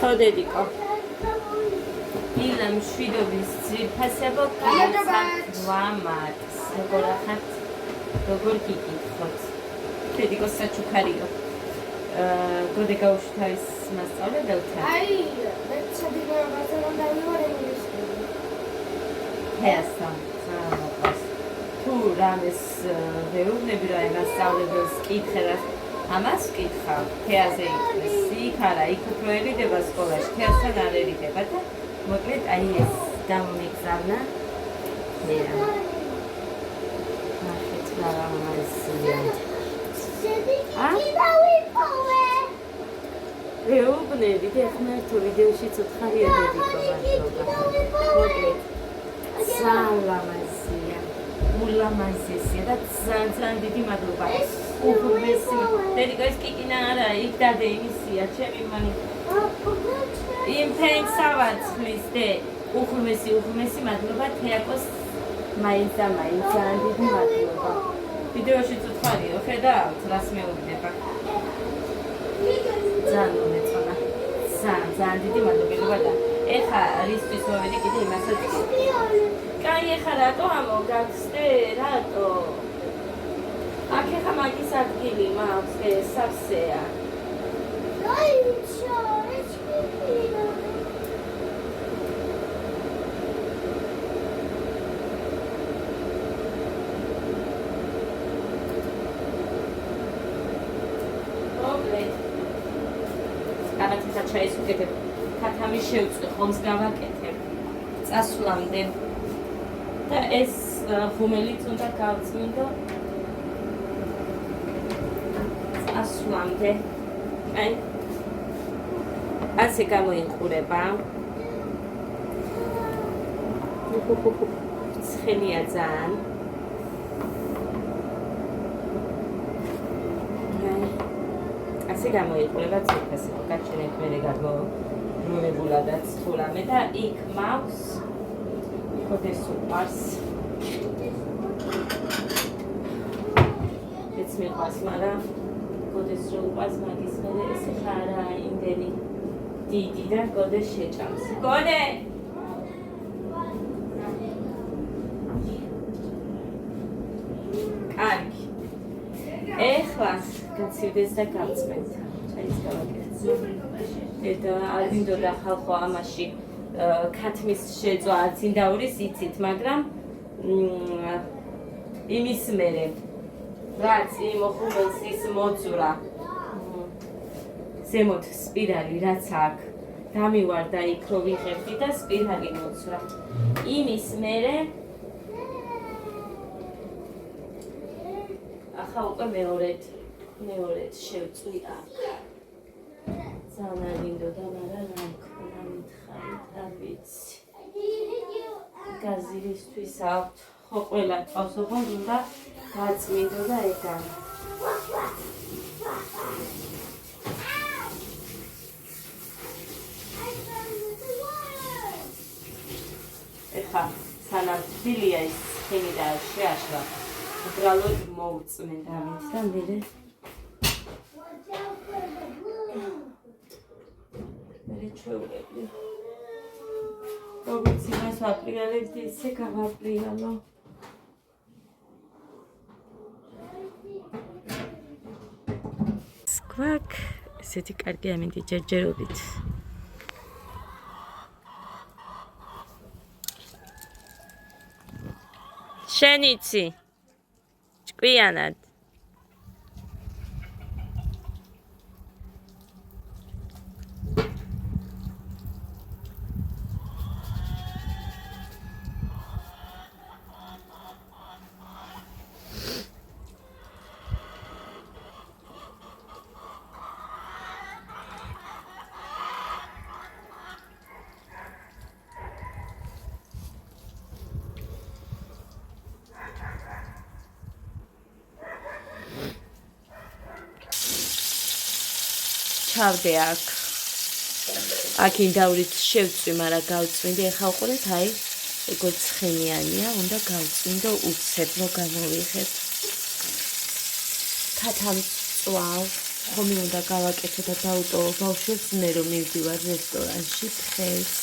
Chodediko. Ilam შვიდობის ძირფასებო გლამად. როგორ ახართ? როგორ გიგიხოთ? დედიკო საჩუქარიო. გოდე გაუშვთავის მასწავლებელთან. აი, მე ჩადინებაზე რომ დავივარ ინგლისური. ჰესთან. თუ რამეს ვეუბნები რა მასწავლებელს კითხე რა ამას ვკითხავ, თეაზე იქნეს, იქ არა, იქ უფრო ერიდება სკოლაში, თეასთან არ ერიდება და მოკლედ აი ეს გამომიგზავნა მე რა. ნახეთ რა ამაზია. ვეუბნები და ახლა თუ ვიდეოშიც უთხარია დედიკო მადლობა. მოკლედ სალამაზია. ულამაზესია და ძალიან დიდი მადლობა. უღრმესი დედიკო ეს კიკინა არა, იქ დადე იმისია, ჩემი მანი. იმ ფენსავაცმის და უღრმესი მადლობა თეაკოს მაინც ძალიან დიდი მადლობა. ვიდეოში წუთხარიო, ხედავთ რას მეუბნება. ძალიან მეწონა. ძალიან დიდი მადლობა და ეხა რისთვის მოვედი კიდე იმასაც კაი ეხა რატო ამოგახსნე რატო აქ ეხა მაგის ადგილი მაქვს ეს სავსეა აი ჩა ეს კიფინა რაღაცა ჩაის უკეთებ ქათამი შევწყვი ხომს გავაკეთებ წასვლამდე და ეს ხუმელიც უნდა გავწმინდო წასვლამდე აი ასე გამოიყურება ცხელია ძალიან ასე გამოიყურება ციფასი გაჩენეთ მე გადმობრუნებულადაც თულამე და იქ მაქვს კოდეს უყარს ეს მიყვარს მაგრამ კოდეს რო უყარს მაგის მე ეს ხარა იმდენი დიდი და კოდეს შეჭამს კოდე კარგი ეხლა გაცივდეს და გავწმენთ. ჩაის გავაკეთეთ. და არ მინდოდა ხალხო ამაში ქათმის შეწვა ცინდაურის იცით, მაგრამ იმის მერე რაც იმ ხუმელს ის მოძვრა. ზემოთ სპირალი რაც აქ დამივარდა იქ რო ვიღებდი და სპირალი მოძვრა. იმის მერე ახლა უკვე მეორედ შევწვი აქ. ძალიან არ მინდოდა, მაგრამ რა მქონდა მითხარით, არ ვიცი. გაზირისთვის აქვთ, ხო ყველა ყავს, ოღონდ უნდა გაწმინდო და ეგან. ეხლა სანამ თბილია ის ხილი და შეაშლა. უბრალოდ მოვწმენ დავით და მერე ჩვეულებდი. როგორც იმას ვაპრიალებდი, ისე გავაპრიალო. სკვაკ, ესეთი კარგი ამინდი ჯერჯერობით. შენიცი ჭკვიანად ჩავდე აქ. აქ ინდავრით შევწვი, მაგრამ გავწმინდი. ახლა უყურეთ, აი, როგორც ცხენიანია, უნდა გავწმინდო უცებ, რომ გამოვიღებ. ქათამს წვავ. ხომი უნდა გავაკეთო და დაუტოვო ბავშვებს მე რომ მივდივარ რესტორანში დღეს.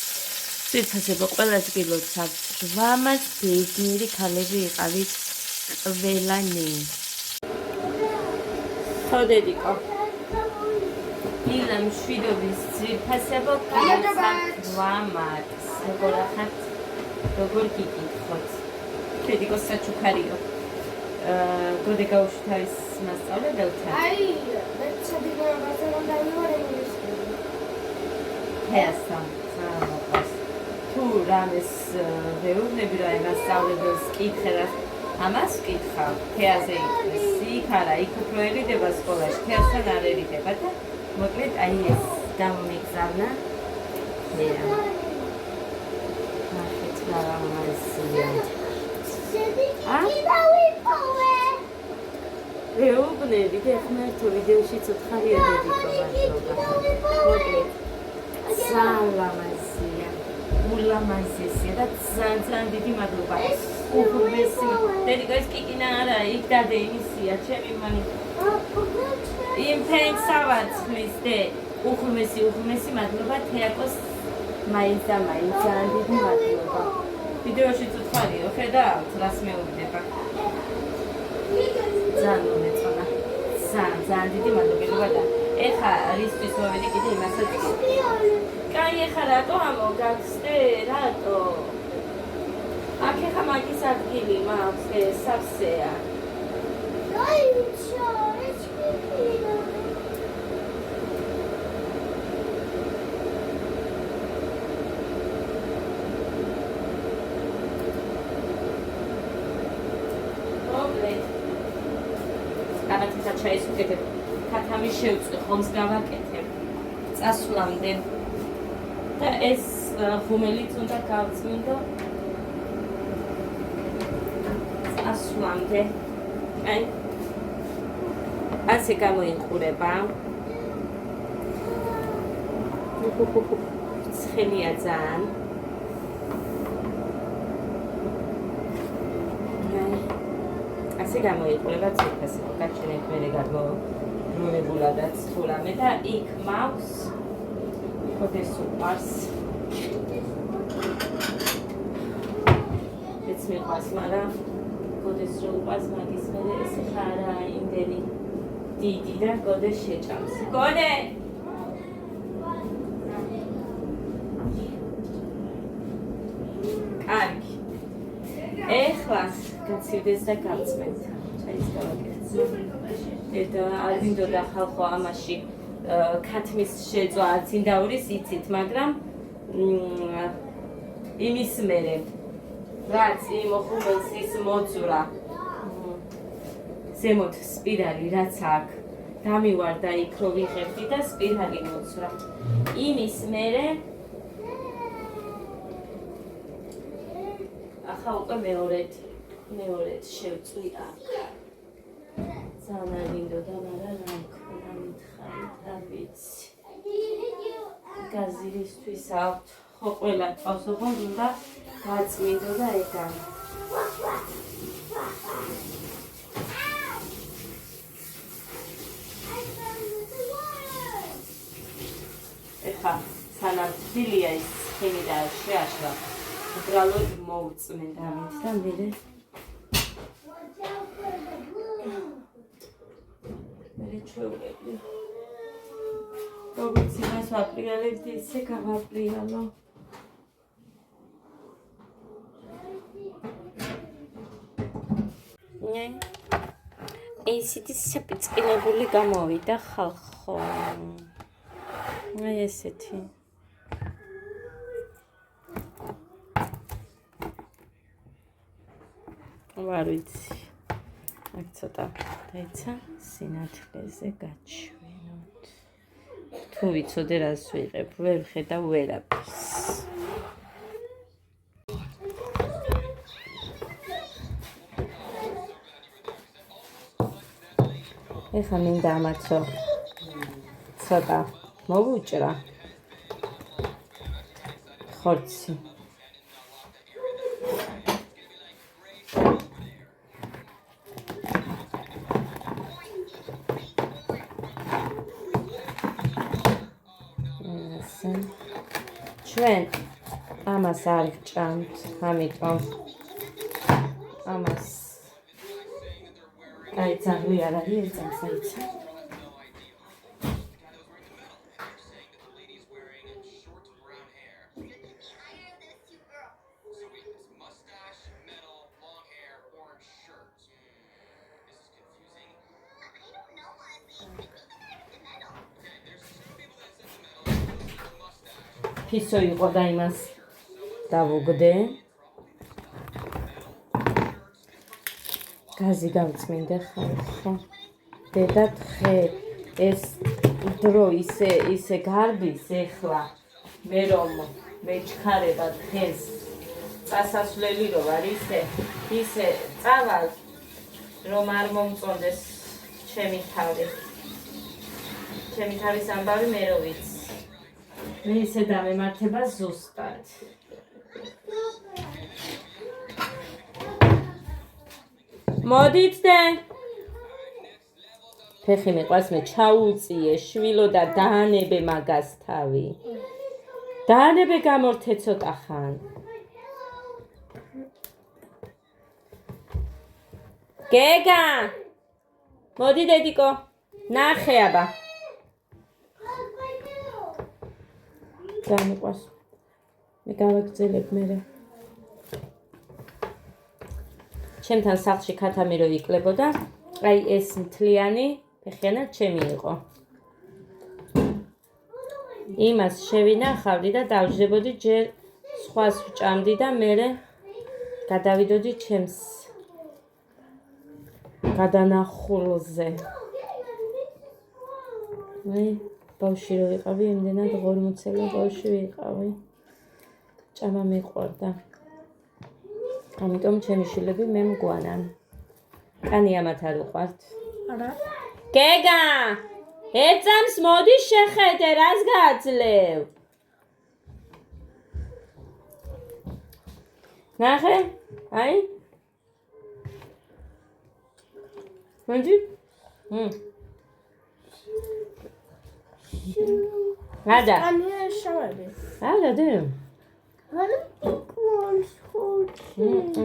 ციცასება ყველას გილოცავთ 800 ბედნიერი ქალები იყავით ყველანი. ხოდედიკო. ილამ შვიდობის ძირფასებო გილოცავთ 800. როგორ ახართ? როგორ გიგიხოთ? დედიკო საჩუქარიო. გოდე გაუშვით არის მასწავლებელთან. აი, მე ჩადიგებაზე რომ დავივარ ინგლისური. ჰესა. თუ რამეს ვეუბნები რა მასწავლებელს კითხე რა ამას კითხა თეაზე იქნეს იქ არა იქ უფრო ერიდება სკოლაში თეასთან არ ერიდება და მოკლედ აი ეს გამომიგზავნა მე რა ნახეთ რა ამასია ვეუბნები და ხმერთო ვიდეოში ცოცხალია დედიკო მადლობა მოკლედ სალამაზია ულამაზესია და ძალიან დიდი მადლობა. უღრმესი. დედიკო ეს კიკინა არა, იქ დადე იმისია, ჩემი მანი. იმ ფენს ავაცხლის დე. უღრმესი მადლობა თეაკოს მაინც ძალიან დიდი მადლობა. ვიდეოში წუთხარიო, ხედავთ რას მეუბნება. ძალიან მომეწონა. ძალიან დიდი მადლობა და ეხა რისთვის მოვედი კიდე იმასაც კაი ეხა რატო ამოგახსნე რატო აქ ეხა მაგის ადგილი მაქვს ეს სავსეა აი ჩო ეს კიფინა მოკლედ გამაცა ჩაისუკეთებ ქათამი შევწვი ხომს გავაკეთებ წასვლამდე და ეს ხუმელიც უნდა გავწმინდო წასვლამდე აი ასე გამოიყურება ცხელია ძალიან ასე გამოიყურება ციფასი გაჩვენებ მე რეგარდმოვებულადაც თულამე და იქ მაქვს კოდეს უყარს ეს მიყვარს მაგრამ კოდეს რო უყარს მაგის მერე ეს ხარა იმდენი დიდი და კოდეს შეჭამს კოდე კარგი ეხლა გაცივდეს და გავწმენთ ჩაის გავაკეთე და არ მინდოდა ხალხო ამაში ქათმის შეწვა წინდაურის იცით მაგრამ იმის მერე რაც იმ ხუმელს ის მოძვრა ზემოთ სპირალი რაც აქ დამივარდა იქ რო ვიღებდი და სპირალი მოძვრა იმის მერე ახლა უკვე მეორედ შევწვი აქ ძალიან მინდოდა მაგრამ რა მქონდა მითხარით რა ვიცი გაზირისთვის აქვთ ხო ყველა ყავს ოღონდ უნდა გაწმინდო და ეგან ეხა სანამ თბილია ის ხილი და შეაშლა უბრალოდ მოვწმენ დავით და მერე ჩვეულებრივ როგორც იმას ვაპრიალებთ ისე გავაპრიალო ისეთი საპიწყილებული გამოვიდა ხალხო აი ესეთი ვარ ვიცი აქ ცოტა დაიცა სინათლეზე გაჩვენოთ თუ ვიცოდე რას ვიღებ ვერ ხედავ ვერაფერს ეხლა მინდა ამაცო ცოტა მოვუჭრა ხორცი ასე. ჩვენ ამას არ გჭამთ, ამიტომ ამას აი ძაღლი არ არის, ეწამს აიცა. ფისო იყო და იმას დავუგდე. გაზი გავწმინდა ხო? დედა თხე ეს დრო ისე გარბის ეხლა მე რომ მეჩქარება თხეს წასასვლელი რო არ ისე წავალ რომ არ მომწონდეს ჩემი თავის ამბავი მე რო ვიცი. მე ისე დამემართება ზუსტად. მოდით ფეხი მიყვარს მე ჩაუწიე შვილო და დაანებე მაგას თავი. დაანებე გამორთე ცოტა ხან. გეგა მოდი დედიკო ნახე აბა. დამიყვარს. მე გავაგრძელებ მერე. ჩემთან სახლში ქათამი რო იკლებოდა, აი ეს მთლიანი ფეხიანად ჩემი იყო. იმას შევინახავდი და დავждებოდი ჯერ სხვას ვჭამდი და მერე გადავიდოდი ჩემს გადანახულზე. აი ბავში რო ვიყავი, იმდენად 40 წელი ბავში ვიყავი. ჭამა მიყვარდა. ამიტომ ჩემი შვილები მე მგვანან. კანი ამათ არ უყვართ? არა. გეგა! ეწამს მოდი შეხედე, რას გაძლევ? ნახე? აი? მოდი? რადა? ამია შავები. არა დე. არა პიკოს ხუთი.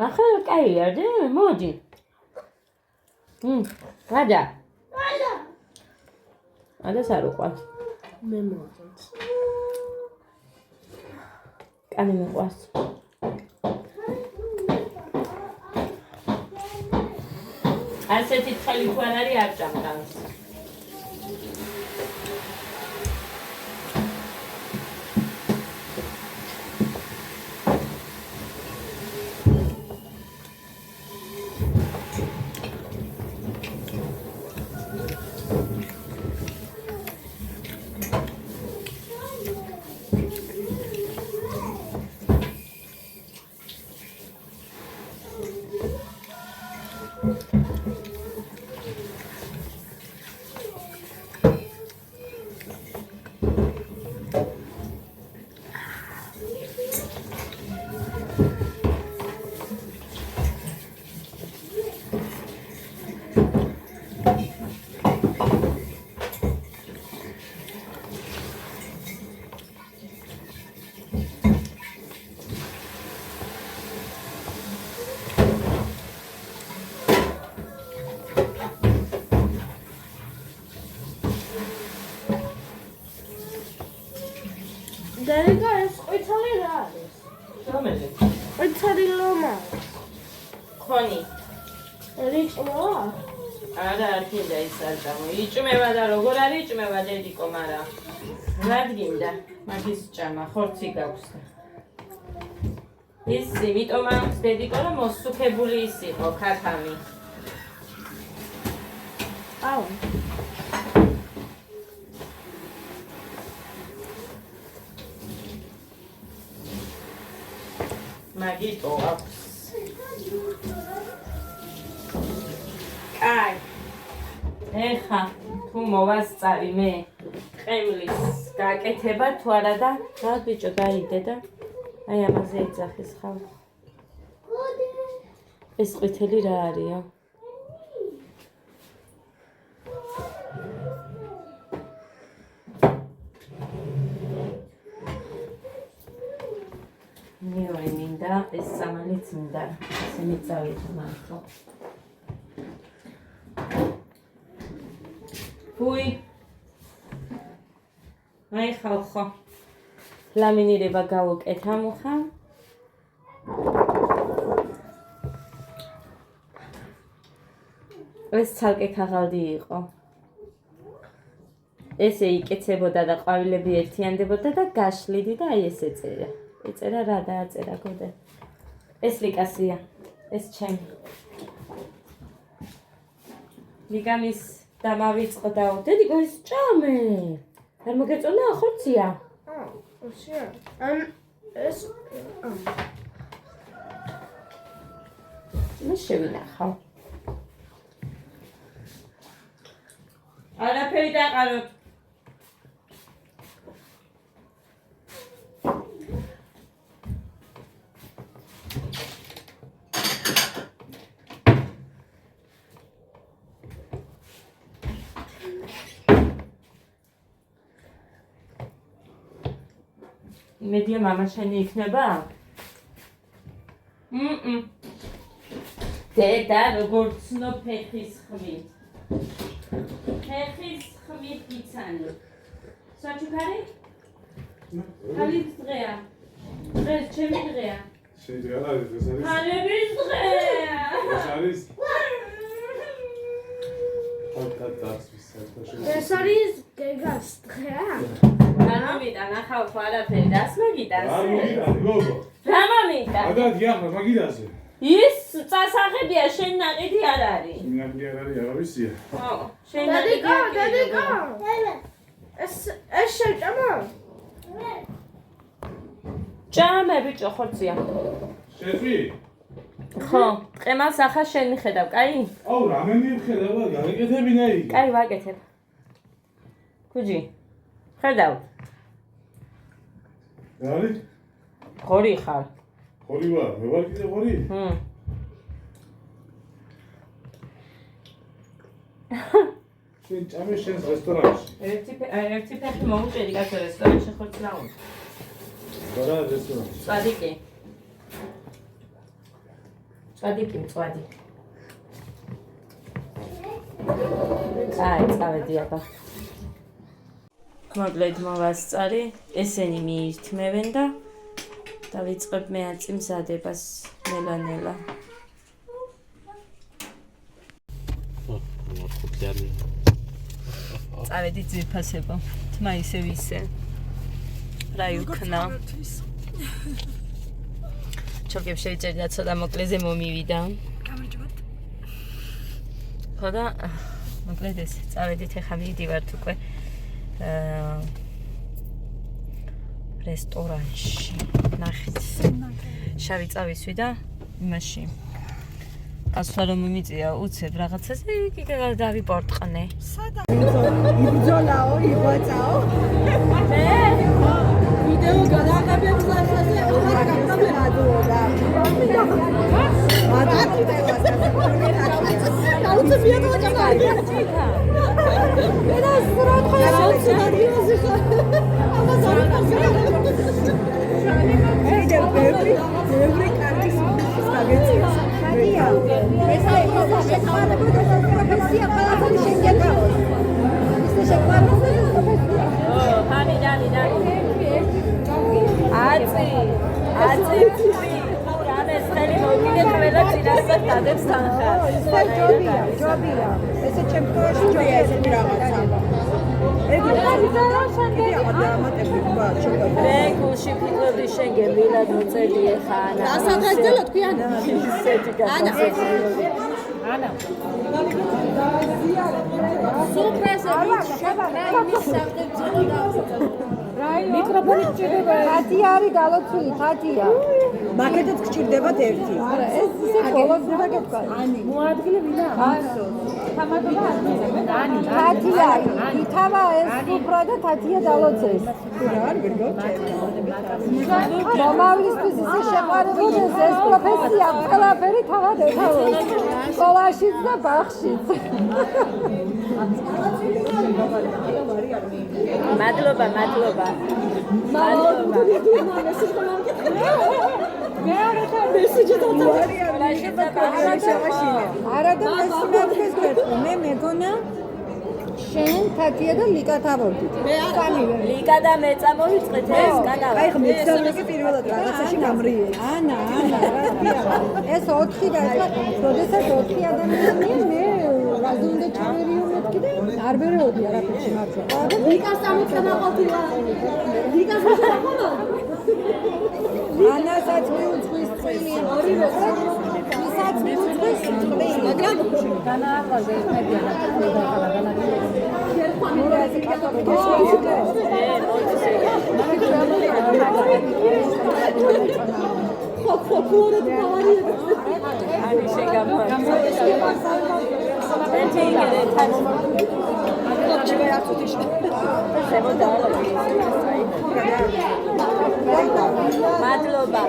ახლა კაია დე, მოდი. რადა? არა. ადას არ უყვართ. მე მოწონს. კანი მიყვარს. ასეთი თხელი თუ არ არის არ ჭამდანს. დერეკა ეს ყვითელი რა არის? რომელი? ყვითელი ლომა. ხონი. რიჭმოა? არა, არ გინდა ის არ დამო. იჭმევა და როგორ არ იჭმევა დედიკო, მარა. რად გინდა? მაგის ჭამა, ხორცი გაქვს. ის იმიტომ აქვს დედიკო, რომ მოსუქებული ის იყო ქათამი. აუ. მაგიტო აქვს. კაი. ეხა თუ მოვასწარი მე ყემლის გაკეთება თუ არა და რა ბიჭო დაიდე და აი ამაზე ეძახის ხალ. ეს ყვითელი რა არისო? და ეს სამალიც მინდა ისინი წავიდე მართლა. Fui. Ai ხალხო. ლამინირება გავუკეთ ამუხა. ეს ცალკე ქაღალდი იყო. ესე იკეცებოდა და ყვავილები ერთიანდებოდა და გაშლიდი და აი ეს ეწერა. ეწერა რა დააწერა გოდე. ეს ლიკასია. ეს ჩემი. ლიკამის დამავიწყდა. დედიკო ეს ჭამე. არ მოგეწონა ახორცია? Вообще. ეს მე შევინახავ. არაფერი დაყაროთ. მედია მამა შენი იქნება? დედა როგორ ცნო ფეხის ხმით. ფეხის ხმით იცანი. საჩუქარი? ხალით დღეა. დღეს ჩემი დღეა. შენი დღე არ არის, ეს არის. ხალების დღეა. ეს არის. ეს არის გეგას დღეა? არ მომიტა ნახავ ხო არაფერი რას მოგიტანს? არ მოგიტანი გოგო. რა მომიტა? ადადი ახლა მაგიდაზე. ის წასაღებია შენ ნაყიდი არ არის. მინაკი არ არის, არა ვიცია. ხო, შენ ნაყიდი არ არის. დედიკო. ეს შეჭამა? ჭამე ბიჭო ხორცია. შეწვი? ხო, ყემას ახლა შენ მიხედავ, კაი? აუ, რამენი ვხედავ და გავეკეთებინა იგი. კაი, ვაკეთებ. ქუჯი. ხედავ. რა არის? ხორი ხარ. ხორი ვარ, მე ვარ კიდე ხორი? შენ ჭამე შენს რესტორანში. ერთი ფეხი მოუჭედი კაცო რესტორანში ხორცლაუნ. რა რესტორანში? წვადიკი. წვადიკი, წვადი. აი, წავედი აბა. მოკლედ მოვასწარი, ესენი მიირთმევენ და დავიწყებ მე აწი მზადებას ნელა-ნელა. წავედი ძვირფასებო, თმა ისევ ისე. რა იქნა? ჩორგებს შევიწერდი და ცოტა მოკლეზე მომივიდა. გამარჯობათ. ხო და მოკლედ ეს წავედით ახლა მივიდივართ უკვე რესტორანში. ნახეთ. შავი წავისვი და იმაში. ასვლა რომ მიმიწია უცებ რაღაცაზე, იგი დავიპორტყნე. იბრძოლაო, იღვაწაო. მე ვიდეო გადაღებებს ლაშაზე ოღონდ გამოდადოა. აუცე მიატოვა ჭამარი. ეს რა თქვა სცენარიოზე ხარ. ამას არ ბევრი კარგი სპაგეტია. ეს შეყვარება და პროფესია ყველაფერი შეგეკავოს. ეს შეყვარება და პროფესია. ჰანი დანი. აწი. რამეს ხელი მოგიდე ყველა წინასწარ დადებს თანხას. ჯობია. ესე ჩემთვის ჯობია ეს რაღაცა. მე გულში ფიქრობდი შენ გემილად მოწედი ხან. დასახელდელო თქვენ. ისეთი გასაგებია. ანა. სურპრიზები შევამისავდებ მიკროფონი გჭირდება. თათი არის გალოცი, თათია. მაგეთაც გჭირდებათ ერთი. არა, ეს ისე ბოლოს უნდა გეთქვა. ანი. მოადგილე ვინა? ასო. თამადობა ანი. თათია. ითავა ეს უფრო და თათია დალოცეს. რა არ ვერგავ? მომავლისთვის ისე შეყვარებოდეს ეს პროფესია, ყველაფერი თავად ეთავოს. სკოლაშიც და ბაღშიც. მადლობა. არა და მესიმაძეს ვერტყი მე მეგონა შენ თათია და ლიკა თავობდით სამივე ლიკა და მე წამოვიწყეთ ეს კანალა აი ხა მეცდამეკი პირველად რაღაცაში გამრიე ანა ეს 4 და როდესაც 4 ადამიანია მე რაზე უნდა ჩავერიუმეთკი და არ ვერეოდი არაფერში მართლა ლიკას ამოწმაყოფილა ლიკას მოხდა ანასაც მიუძღვის წვილი ორივე ისაც მიუძღვის წვილი მაგრამ განააღალე მედია მადლობა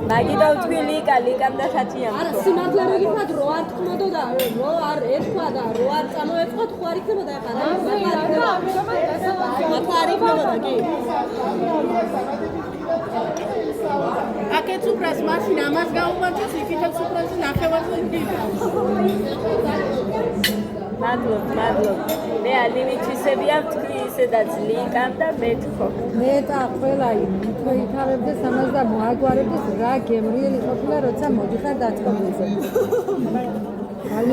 მაგიდა ვთქვი ლიკამ და თათიამ არა სიმართლე რო გითხრათ რო არ თქმოდო და რო არ ეთქვა და რო არ წამოეწყოთ ხო არ იქნებოდა ახლა არ იქნებოდა კი აკეც უბრალოდ მაშინ ამას გაუმარჯოს იქითაც უბრალოდ ნახევარზე იქნება მადლობა მე ალიმიჩისებია ვთქვი ისედაც ლიკამ და მე თქო მე და ყველა თქო ითავებდეს ამას და მოაგვარებდეს რა გემრიელი ყოფილა როცა მოდიხარ დაწყობილზე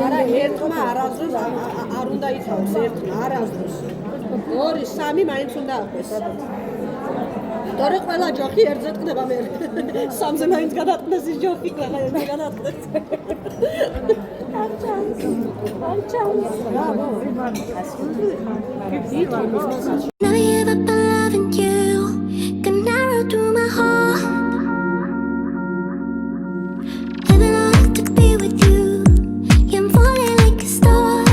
არა ერთმა არასდროს არ უნდა იცავს ერთმა არასდროს 2-3 მაინც უნდა აქვს დორე ყველა ჯოხი ერთზე ტკდება მე სამზე მაინც გადატკდეს ის ჯოხი ყველა ერთზე გადატკდეს Never give up on loving you. Can narrow through my heart. Living on to be with you. Yeah, I'm falling like a star.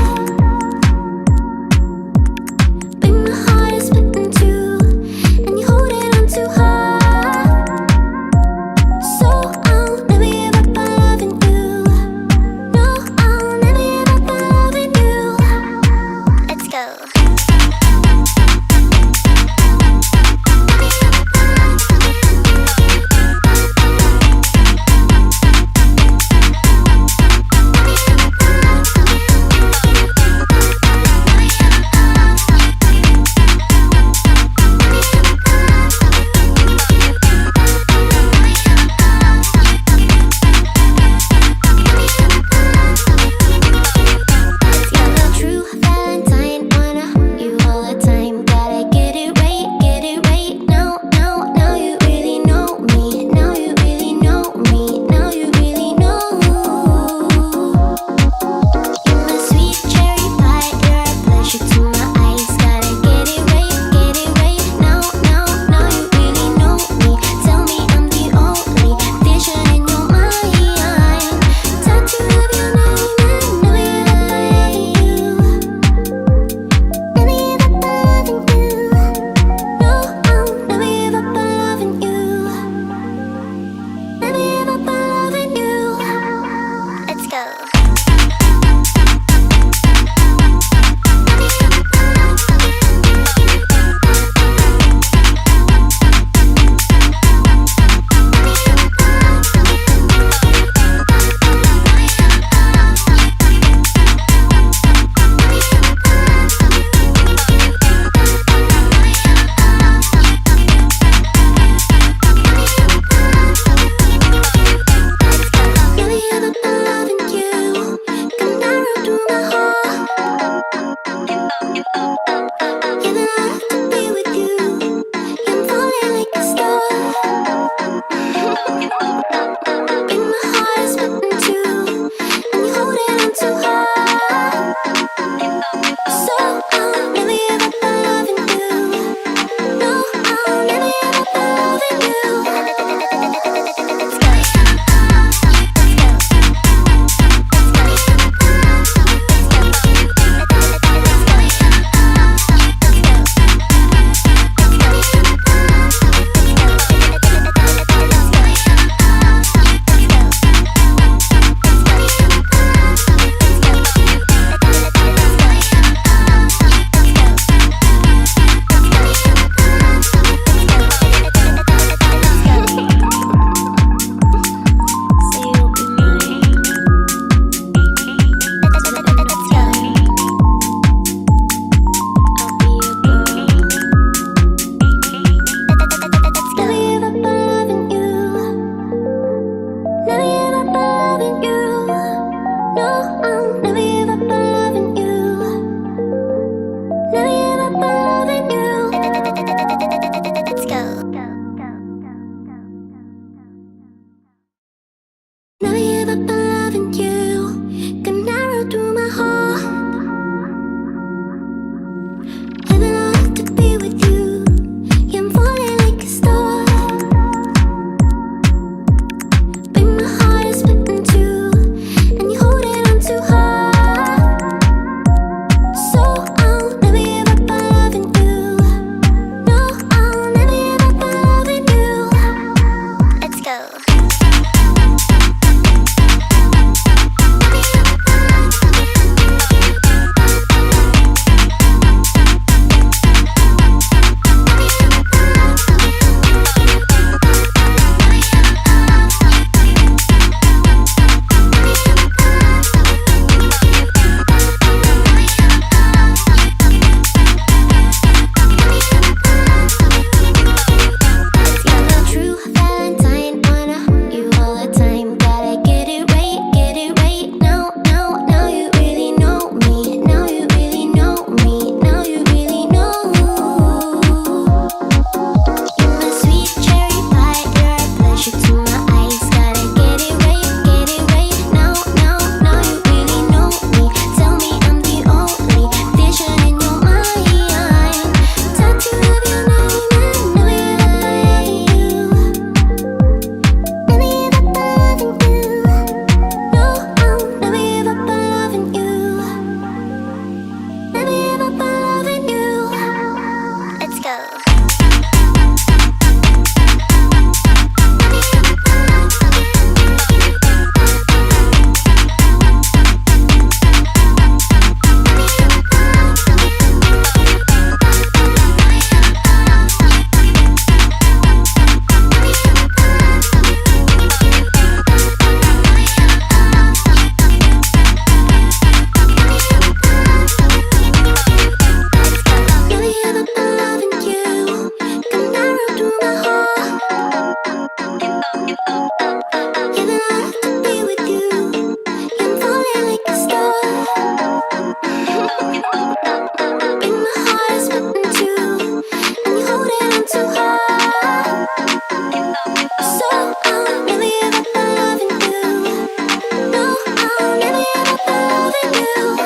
But my heart is split in two, and you hold it on too hard. So I'll never give up on loving you. No, I'll never give up on loving you. Let's go. loving you.